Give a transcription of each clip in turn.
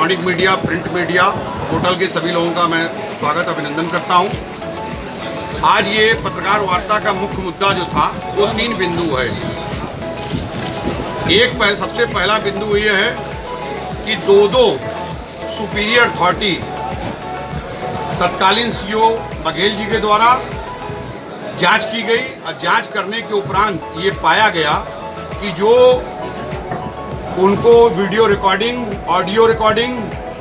Electronic media, print media, portal के सभी लोगों का मैं स्वागत अभिनंदन करता हूं। आज ये पत्रकार वार्ता का मुख्य मुद्दा जो था वो 3 बिंदु है। सबसे पहला बिंदु ये है कि दो सुपीरियर अथॉरिटी तत्कालीन सीओ बघेल जी के द्वारा जांच की गई और जांच करने के उपरांत ये पाया गया कि जो उनको वीडियो रिकॉर्डिंग, ऑडियो रिकॉर्डिंग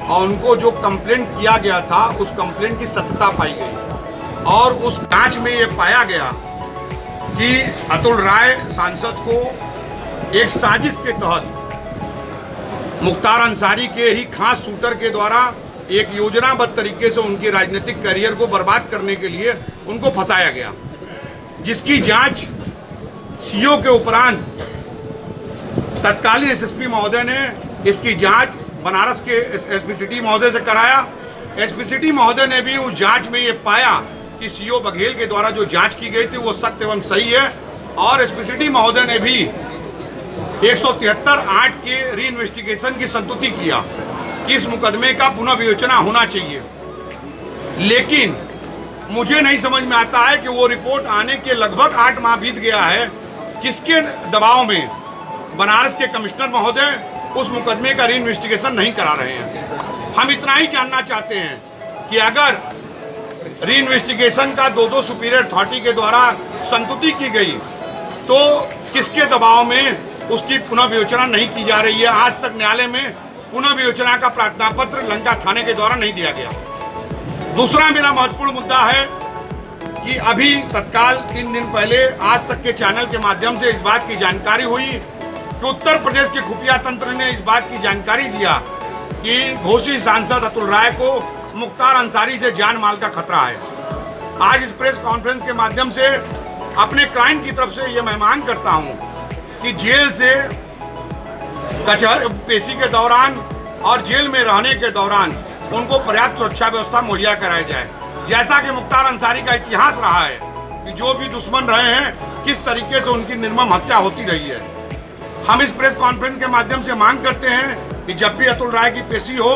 और उनको जो कंप्लेंट किया गया था उस कंप्लेंट की सत्यता पाई गई और उस जांच में ये पाया गया कि अतुल राय सांसद को एक साजिश के तहत मुख्तार अंसारी के ही खास शूटर के द्वारा एक योजनाबद्ध तरीके से उनके राजनीतिक करियर को बर्बाद करने के लिए उनको फंसाया गया, जिसकी जांच सीओ के उपरांत तत्कालीन एसएसपी महोदय ने इसकी जांच बनारस के एसपी सिटी महोदय से कराया। एसपी सिटी महोदय ने भी उस जांच में ये पाया कि सीओ बघेल के द्वारा जो जांच की गई थी वो सत्य एवं सही है और एसपी सिटी महोदय ने भी 173(8) के री इन्वेस्टिगेशन की संस्तुति किया कि इस मुकदमे का पुनः विवेचना होना चाहिए। लेकिन मुझे नहीं समझ में आता है कि वो रिपोर्ट आने के लगभग 8 माह बीत गया है, किसके दबाव में बनारस के कमिश्नर महोदय उस मुकदमे का री इन्वेस्टिगेशन नहीं करा रहे हैं। हम इतना ही जानना चाहते हैं कि अगर री इन्वेस्टिगेशन का दो सुपीरियर अथॉरिटी के द्वारा संस्तुति की गई तो किसके दबाव में उसकी पुनः विवेचना नहीं की जा रही है। आज तक न्यायालय में पुनः विवेचना का प्रार्थना पत्र लंका थाने के द्वारा नहीं दिया गया। दूसरा मेरा महत्वपूर्ण मुद्दा है कि अभी तत्काल 3 दिन पहले आज तक के चैनल के माध्यम से इस बात की जानकारी हुई कि उत्तर प्रदेश के खुफिया तंत्र ने इस बात की जानकारी दिया कि घोषित सांसद अतुल राय को मुख्तार अंसारी से जान माल का खतरा है। आज इस प्रेस कॉन्फ्रेंस के माध्यम से अपने क्लाइंट की तरफ से ये मैं मांग करता हूं कि जेल से कचहरी पेशी के दौरान और जेल में रहने के दौरान उनको पर्याप्त सुरक्षा व्यवस्था मुहैया कराई जाए। जैसा कि मुख्तार अंसारी का इतिहास रहा है कि जो भी दुश्मन रहे हैं किस तरीके से उनकी निर्मम हत्या होती रही है। हम इस प्रेस कॉन्फ्रेंस के माध्यम से मांग करते हैं कि जब भी अतुल राय की पेशी हो,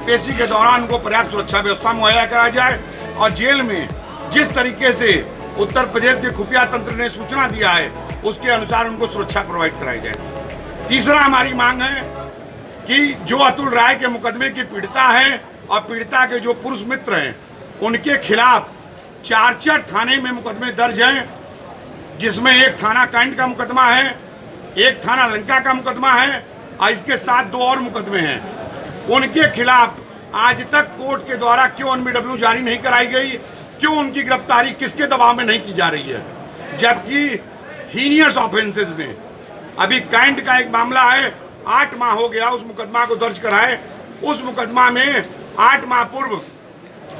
पेशी के दौरान उनको पर्याप्त सुरक्षा व्यवस्था मुहैया कराई जाए और जेल में जिस तरीके से उत्तर प्रदेश के खुफिया तंत्र ने सूचना दिया है उसके अनुसार उनको सुरक्षा प्रोवाइड कराई जाए। तीसरा हमारी मांग है कि जो अतुल राय के मुकदमे की पीड़िता है और पीड़िता के जो पुरुष मित्र हैं उनके खिलाफ 4 थाने में मुकदमे दर्ज हैं, जिसमें एक थाना कैंट का मुकदमा है, एक थाना लंका का मुकदमा है और इसके साथ 2 और मुकदमे हैं। उनके खिलाफ आज तक कोर्ट के द्वारा क्यों एनबीडब्ल्यू जारी नहीं कराई गई, क्यों उनकी गिरफ्तारी किसके दबाव में नहीं की जा रही है। जबकि हीनियस ऑफेंसेस में अभी कैंट का एक मामला है, 8 माह हो गया उस मुकदमा को दर्ज कराए। उस मुकदमा में 8 माह पूर्व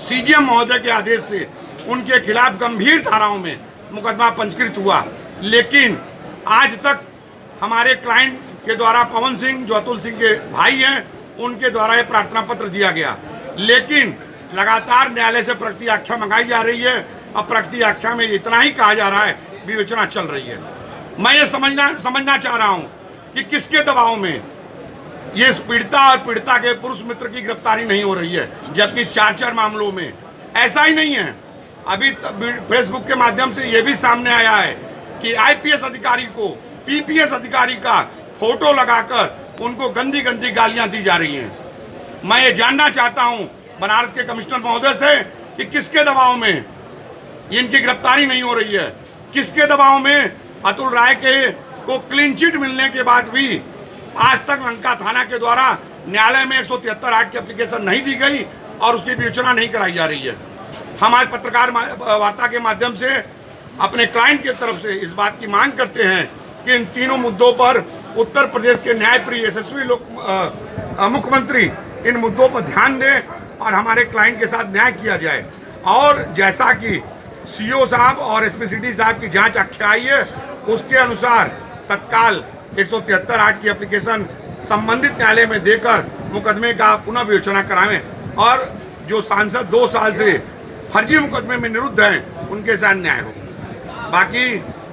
सीजीएम महोदय के आदेश से उनके खिलाफ गंभीर धाराओं में मुकदमा पंजीकृत हुआ, लेकिन आज तक हमारे क्लाइंट के द्वारा पवन सिंह जो अतुल सिंह के भाई हैं उनके द्वारा ये प्रार्थना पत्र दिया गया, लेकिन लगातार न्यायालय से प्रगति आख्या मंगाई जा रही है और प्रगति आख्या में इतना ही कहा जा रहा है विवेचना चल रही है। मैं ये समझना चाह रहा हूँ कि किसके दबाव में ये पीड़िता और पीड़िता के पुरुष मित्र की गिरफ्तारी नहीं हो रही है, जबकि 4 मामलों में ऐसा ही नहीं है। अभी फेसबुक के माध्यम से ये भी सामने आया है कि आईपीएस अधिकारी को पीपीएस अधिकारी का फोटो लगाकर उनको गंदी गंदी गालियां दी जा रही हैं। मैं ये जानना चाहता हूं बनारस के कमिश्नर महोदय से कि किसके दबाव में इनकी गिरफ्तारी नहीं हो रही है, किसके दबाव में अतुल राय के को क्लीन चिट मिलने के बाद भी आज तक लंका थाना के द्वारा न्यायालय में 173(8) की एप्लीकेशन नहीं दी गई और उसकी विवेचना नहीं कराई जा रही है। हम आज पत्रकार वार्ता के माध्यम से अपने क्लाइंट की तरफ से इस बात की मांग करते हैं कि इन तीनों मुद्दों पर उत्तर प्रदेश के न्यायप्रिय यशस्वी मुख्यमंत्री इन मुद्दों पर ध्यान दें और हमारे क्लाइंट के साथ न्याय किया जाए। और जैसा कि सीओ साहब और एसपी सिटी साहब की जांच आख्या आई है उसके अनुसार तत्काल 173(8) की एप्लीकेशन संबंधित न्यायालय में देकर मुकदमे का पुनः विवेचना कराएं और जो सांसद 2 साल से फर्जी मुकदमे में निरुद्ध हैं उनके साथ न्याय हो। बाकी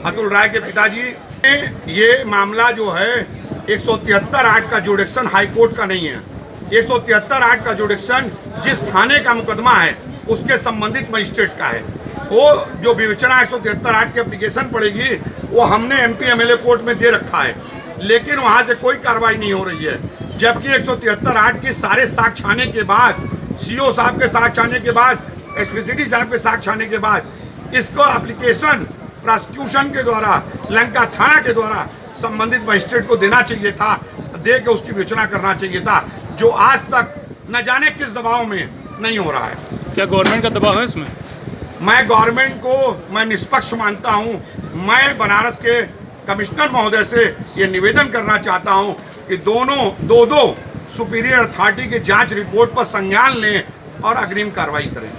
अतुल राय के पिताजी ये मामला जो है 173(8) का जुडिक्शन हाई कोर्ट का नहीं है, 173(8) का जुडिक्शन जिस थाने का मुकदमा है उसके संबंधित मजिस्ट्रेट का है। वो जो विवेचना 173(8) की एप्लीकेशन पड़ेगी वो हमने MP MLA कोर्ट में दे रखा है, लेकिन वहाँ से कोई कार्रवाई नहीं हो रही है। जबकि 173(8) के सारे साक्ष्य आने के बाद, CO साहब के साक्ष्य आने के बाद, SPCD साहब के साक्ष्य आने के बाद इसको एप्लीकेशन प्रोसिक्यूशन के द्वारा, लंका थाना के द्वारा संबंधित मजिस्ट्रेट को देना चाहिए था, दे के उसकी विवेचना करना चाहिए था, जो आज तक न जाने किस दबाव में नहीं हो रहा है। क्या गवर्नमेंट का दबाव है इसमें? मैं गवर्नमेंट को मैं निष्पक्ष मानता हूं। मैं बनारस के कमिश्नर महोदय से ये निवेदन करना चाहता हूं कि दोनों दो सुपीरियर अथॉरिटी के जांच रिपोर्ट पर संज्ञान लें और अग्रिम कार्रवाई करें।